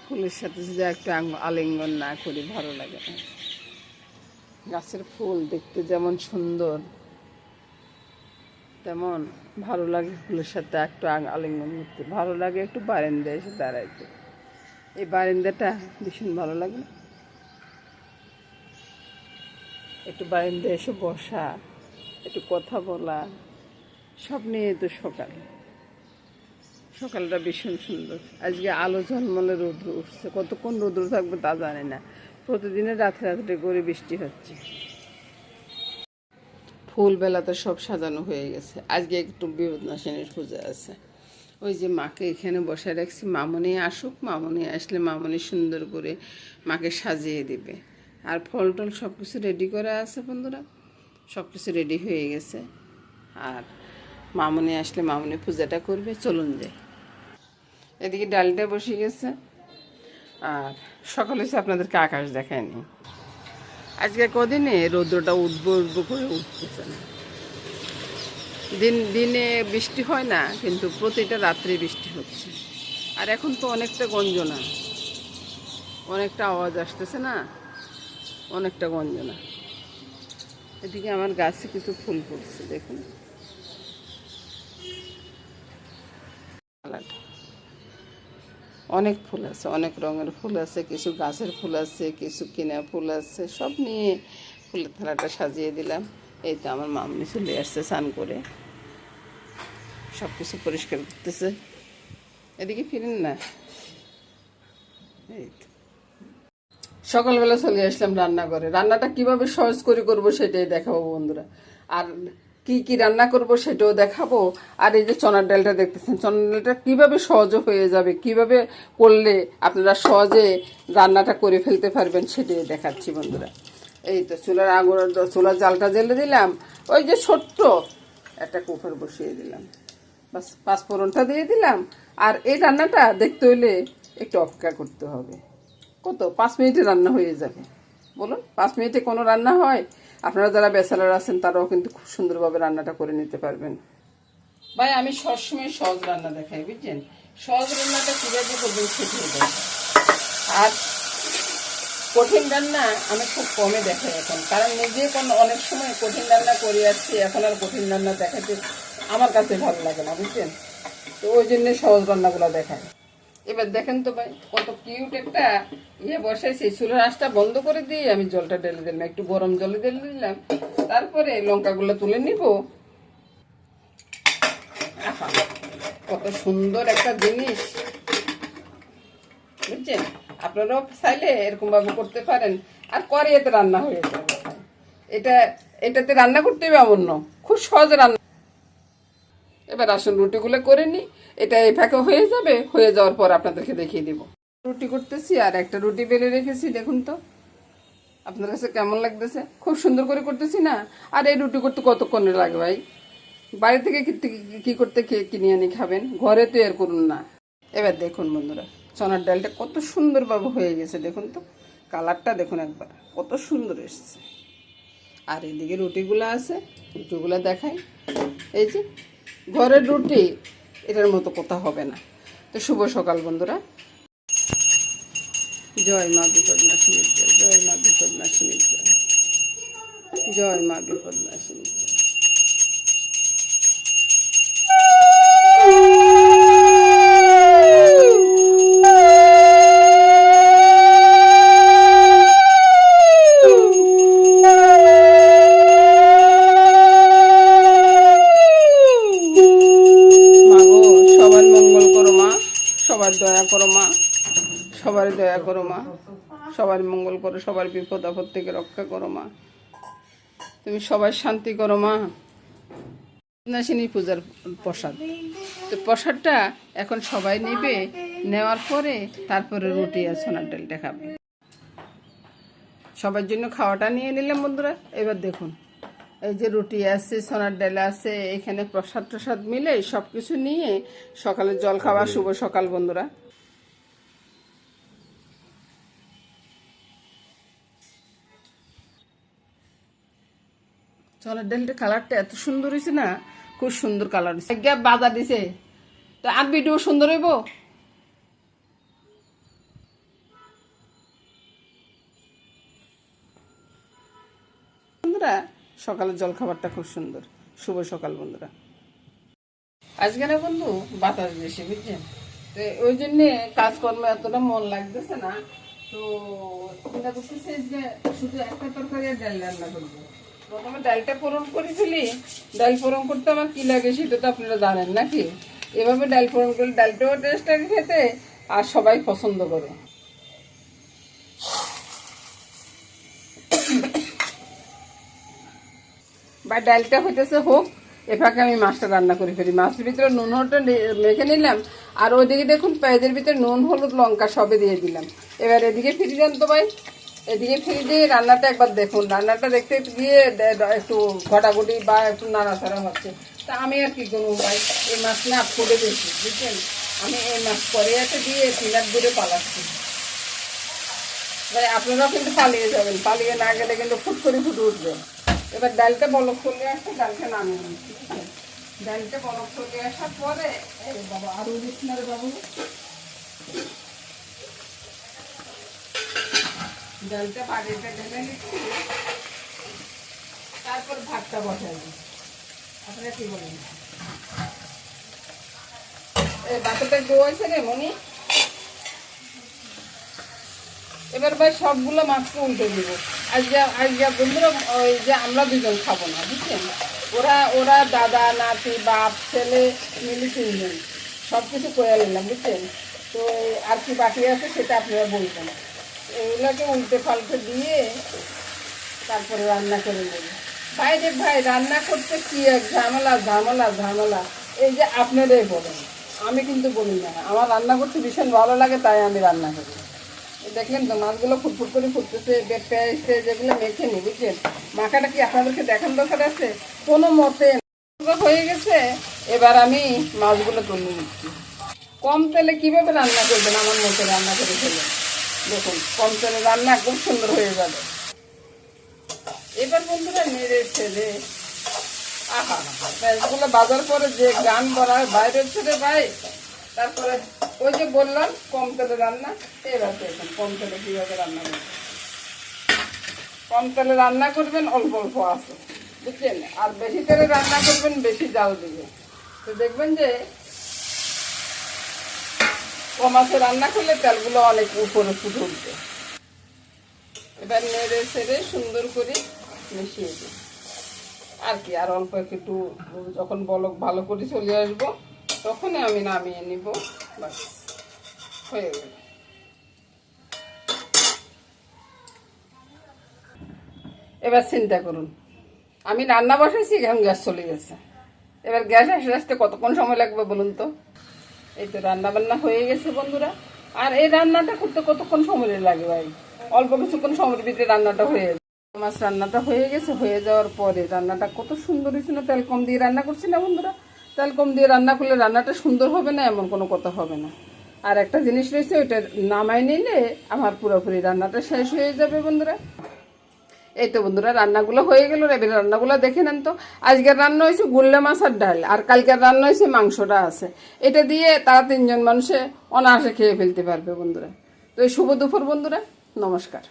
ফুলের সাথে যদি একটু আলিঙ্গন না করি ভালো লাগে না। গাছের ফুল দেখতে যেমন সুন্দর তেমন ভালো লাগে ফুলের সাথে একটু আলিঙ্গন করতে ভালো লাগে, একটু বারান্দায় এসে দাঁড়াইতে। এই বারান্দাটা ভীষণ ভালো লাগে, একটু বারান্দায় এসে বসা, একটু কথা বলা, সব নিয়ে তো সকালটা ভীষণ সুন্দর। আজকে আলো ঝলমলে রৌদ্র উঠছে, কতক্ষণ রৌদ্র থাকবে তা জানি না। প্রতিদিনের রাত্রে রাত্রে করে বৃষ্টি হচ্ছে। ফুলবেলা তো সব সাজানো হয়ে গেছে। আজকে একটু বিপদনাশিনীর পূজা আছে। ওই যে মাকে এখানে বসায় রাখছি, মামনি আসুক, মামনি আসলে মামনি সুন্দর করে মাকে সাজিয়ে দিবে। আর ফল টল সব কিছু রেডি করা আছে বন্ধুরা, সব কিছু রেডি হয়ে গেছে। আর মামনি আসলে মামনি পূজাটা করবে। চলুন যাই। এদিকে ডালটা বসে গেছে। আর সকালে এসে আপনাদেরকে আকাশ দেখায়নি। আজকে কদিনে রৌদ্রটা উঠবো করে উঠতেছে না। দিনে বৃষ্টি হয় না, কিন্তু প্রতিটা রাত্রে বৃষ্টি হচ্ছে। আর এখন তো অনেকটা গঞ্জনা, অনেকটা আওয়াজ আসতেছে না, অনেকটা গঞ্জনা। এদিকে আমার গাছে কিছু ফুল পড়ছে, দেখুন অনেক ফুল আছে, অনেক রঙের ফুল আছে, কিছু গাছের ফুল আছে, কিছু কিনা ফুল আছে, সব নিয়ে ফুলের থালাটা সাজিয়ে দিলাম। এই তো আমার মামনি চলে আসছে স্নান করে, সব কিছু পরিষ্কার করতেছে। এদিকে ফিরেন না। এই তো সকালবেলা চলে আসলাম রান্নাঘরে। রান্নাটা কিভাবে সহজ করে করবো সেটাই দেখাবো বন্ধুরা। আর কি কি রান্না করব সেটাও দেখাবো। আর এই যে চনার ডালটা দেখতেছেন, চনার ডালটা কীভাবে সহজ হয়ে যাবে, কিভাবে করলে আপনারা সহজে রান্নাটা করে ফেলতে পারবেন সেটাই দেখাচ্ছি বন্ধুরা। এই তো চুলার জালটা জ্বেলে দিলাম। ওই যে ছোট্ট একটা কুকার বসিয়ে দিলাম, বাস পাঁচফোড়নটা দিয়ে দিলাম। আর এই রান্নাটা দেখতে হইলে একটু অপেক্ষা করতে হবে। কত 5 মিনিটে রান্না হয়ে যাবে বলুন? 5 মিনিটে কোনো রান্না হয়? আপনারা যারা ব্যাচেলার আছেন তারাও কিন্তু খুব সুন্দরভাবে রান্নাটা করে নিতে পারবেন। ভাই আমি সবসময় সহজ রান্না দেখাই, বুঝছেন? সহজ রান্নাটা কীভাবে করবেন সেটাই দেখাই। আর কঠিন রান্না আমি খুব কমে দেখাই এখন, কারণ নিজে অনেক সময় কঠিন রান্না করে আসছি, এখন আর কঠিন রান্না দেখাতে আমার কাছে ভালো লাগে না, বুঝছেন? তো ওই জন্যে সহজ রান্নাগুলো দেখাই। এবার দেখেন তো ভাই, কত কিউট একটা বসাইছি। চুলার আঁচটা বন্ধ করে দিয়ে আমি জলটা ঢেলে দিলাম, একটু গরম জলে ঢেলে দিলাম। তারপরে লঙ্কাগুলো তুলে নিব। কত সুন্দর একটা জিনিস, বুঝছেন? আপনারাও চাইলে এরকম ভাবে করতে পারেন। আর কড়াইতে রান্না হয়ে যাবে। এটাতে রান্না করতে হবে এমন না, খুব সহজ রান্না। এবার আসুন রুটিগুলো করে নিই। এটা এই ফাঁকে হয়ে যাবে, হয়ে যাওয়ার পর আপনাদেরকে দেখিয়ে দিব। রুটি করতেছি, আর একটা রুটি বেলে রেখেছি, দেখুন তো আপনার কাছে কেমন লাগতেছে? খুব সুন্দর করে করতেছি না? আর এই রুটি করতে কতক্ষণ লাগে ভাই? বাইরে থেকে কি করতে কিনে আনি খাবেন, ঘরে তো এর করুন না। এবার দেখুন বন্ধুরা, চনার ডালটা কত সুন্দরভাবে হয়ে গেছে, দেখুন তো কালারটা দেখুন একবার, কত সুন্দর এসছে। আর এদিকে রুটিগুলো আছে, রুটিগুলো দেখাই। এই যে ঘরের রুটি, এটার মতো কোথাও হবে না। তো শুভ সকাল বন্ধুরা। জয় মা বিপদনাশিনীর জয়, জয় মা বিপদনাশিনীর জয়, জয় মা বিপদনাশিনীর জয়। সবার দয়া করো মা, সবার দয়া করো মা, সবার মঙ্গল করো, সবার বিপদ আপদ থেকে রক্ষা করো মা, তুমি সবার শান্তি করো মা। নাসিনী পূজার প্রসাদ, তো প্রসাদটা এখন সবাই নেবে, নেওয়ার পরে তারপরে রুটি আর ছোনার ডালটা খাবে। সবার জন্য খাওয়াটা নিয়ে নিলাম বন্ধুরা। এবার দেখুন, এই যে রুটি আছে, ছোনার ডাল আছে, এখানে প্রসাদ টসাদ মিলে সব কিছু নিয়ে সকালের জল খাওয়া। শুভ সকাল বন্ধুরা। ছোনার ডালটা কালারটা এত সুন্দর হয়েছে না, খুব সুন্দর কালার হয়েছে। বাজার দিছে তো আর ভিডিও সুন্দর হইব। সকালের জলখাবারটা খুব সুন্দর। শুভ সকাল বন্ধুরা। আজকে না বন্ধু বাতাস বেশি, বুঝছেন, তো ওই জন্যে কাজকর্মে এতটা মন লাগতেছে না। তো চিন্তা করতেছি যে শুধু একটা তরকারি আর ডাল রান্না করবো। প্রথমে ডালটা ফোড়ন করে ফেলি। ডাল ফোড়ন করতে আমার কি লাগে সেটা তো আপনারা জানেন নাকি। এভাবে ডাল ফোড়ন করলে ডালটাও টেস্ট লাগে খেতে, আর সবাই পছন্দ করে। বা ডালটা হইতেছে হোক, এফাকে আমি মাছটা রান্না করে ফেলি। মাছের ভিতরে নুন হলুদটা মেখে নিলাম, আর ওইদিকে দেখুন পেঁয়াজের ভিতরে নুন হলুদ লঙ্কা সবে দিয়ে দিলাম। এবার এদিকে ফিরে যান তো ভাই, এদিকে ফিরে দিয়ে রান্নাটা একবার দেখুন। রান্নাটা দেখতে গিয়ে একটু ঘটাঘটি বা একটু নাড়াচাড়া হচ্ছে। তা আমি আর কি করবো ভাই, এই মাছ না ফুটে বেশি, বুঝছেন, আমি এই মাছ পরে একটা দিয়ে পিনাট দূরে পালাচ্ছি। ভাই আপনারাও কিন্তু পালিয়ে যাবেন, পালিয়ে না গেলে কিন্তু ফুট করে ফুটে উঠবে। এবার ডালটা বলক চলে আসছে, ডালটা নামিয়ে নিচ্ছি, বুঝছেন। ডালটা বলক চলে আসার পরে বাবা আরো দিচ্ছি না রে বাবু, ডালটা বাড়িটা ঢেলে নিচ্ছি, তারপর ভাতটা বসাবো। আপনারা কি বলেন? এই বাতাটা একটু হয়েছে রে মনি। এবার ভাই সবগুলো মাছকে উল্টে দিব। আজকে বন্ধুরা ওই যে আমরা দুজন খাবো না, বুঝছেন, ওরা দাদা নাতি বাপ ছেলে মিলে তিনজন, সব কিছু করে নিলাম, বুঝছেন। তো আর কি বাকি আছে সেটা আপনারা বলবেন। এগুলোকে উল্টে পাল্টে দিয়ে তারপরে রান্না করে নেব। ভাই রে ভাই, রান্না করতে কি এক ঝামেলা ঝামেলা ঝামেলা। এই যে আপনারাই বলেন, আমি কিন্তু বলি না। আমার রান্না করতে ভীষণ ভালো লাগে, তাই আমি রান্না করি। দেখলেন তো মাছগুলো ফুটফুট করে ফুটতেছে, পেঁয়াজতে যেগুলো মেখে নি, বুঝছেন। মাখাটা কি আপনাদেরকে দেখার দরকার আছে? কোনো মতে হয়ে গেছে। এবার আমি মাছগুলো তুলে নিচ্ছি। কম তেলে কিভাবে রান্না করবেন আমার মতো রান্না করে ফেলেন। দেখুন কম তেলে রান্না খুব সুন্দর হয়ে যাবে। এবার বন্ধুরা নেড়ে ছেড়ে, আহা পেঁয়াজগুলো বাজার পরে যে গান বলার বাইরে ছেড়ে ভাই। তারপরে ওই যে বললাম কম তেলে রান্না, এবার দেখুন কম তেলে কীভাবে রান্না করবেন। কম তেলে রান্না করবেন, অল্প অল্প আছে, বুঝছেন। আর বেশি তেলে রান্না করবেন, বেশি জাল দিবেন। তো দেখবেন যে কম আছে রান্না করলে তেলগুলো অনেক উপরে ফুটে উঠবে। এবার নেড়ে ছেড়ে সুন্দর করে মিশিয়ে দিই। আর কি, আর অল্প একটু যখন বলক ভালো করে চলে আসবো তখনই আমি নামিয়ে নিব, বাস হয়ে গেল। এবার চিন্তা করুন, আমি রান্না বসাইছি, এখন গ্যাস চলে গেছে। এবার গ্যাস আসতে আসতে কতক্ষণ সময় লাগবে বলুন তো। এই তো রান্না বান্না হয়ে গেছে বন্ধুরা। আর এই রান্নাটা করতে কতক্ষণ সময় লাগে ভাই? অল্প কিছুক্ষণ সময়ের ভিতরে রান্নাটা হয়ে যাবে। মাছ রান্নাটা হয়ে গেছে, হয়ে যাওয়ার পরে রান্নাটা কত সুন্দর হয়েছে না। তেল কম দিয়ে রান্না করছি না বন্ধুরা। তেল কম দিয়ে রান্না করলে রান্নাটা সুন্দর হবে না, এমন কোনো কথা হবে না। আর একটা জিনিস রয়েছে, ওইটা নামাই নিলে আমার পুরোপুরি রান্নাটা শেষ হয়ে যাবে বন্ধুরা। এই তো বন্ধুরা রান্নাগুলো হয়ে গেল। এবার রান্নাগুলো দেখে নেন তো। আজকের রান্না হয়েছে গুল্লা মাছ আর ডাল, আর কালকের রান্না হয়েছে মাংসটা আছে। এটা দিয়ে তারা তিনজন মানুষে অনায়াসে খেয়ে ফেলতে পারবে বন্ধুরা। তো এই শুভ দুপুর বন্ধুরা, নমস্কার।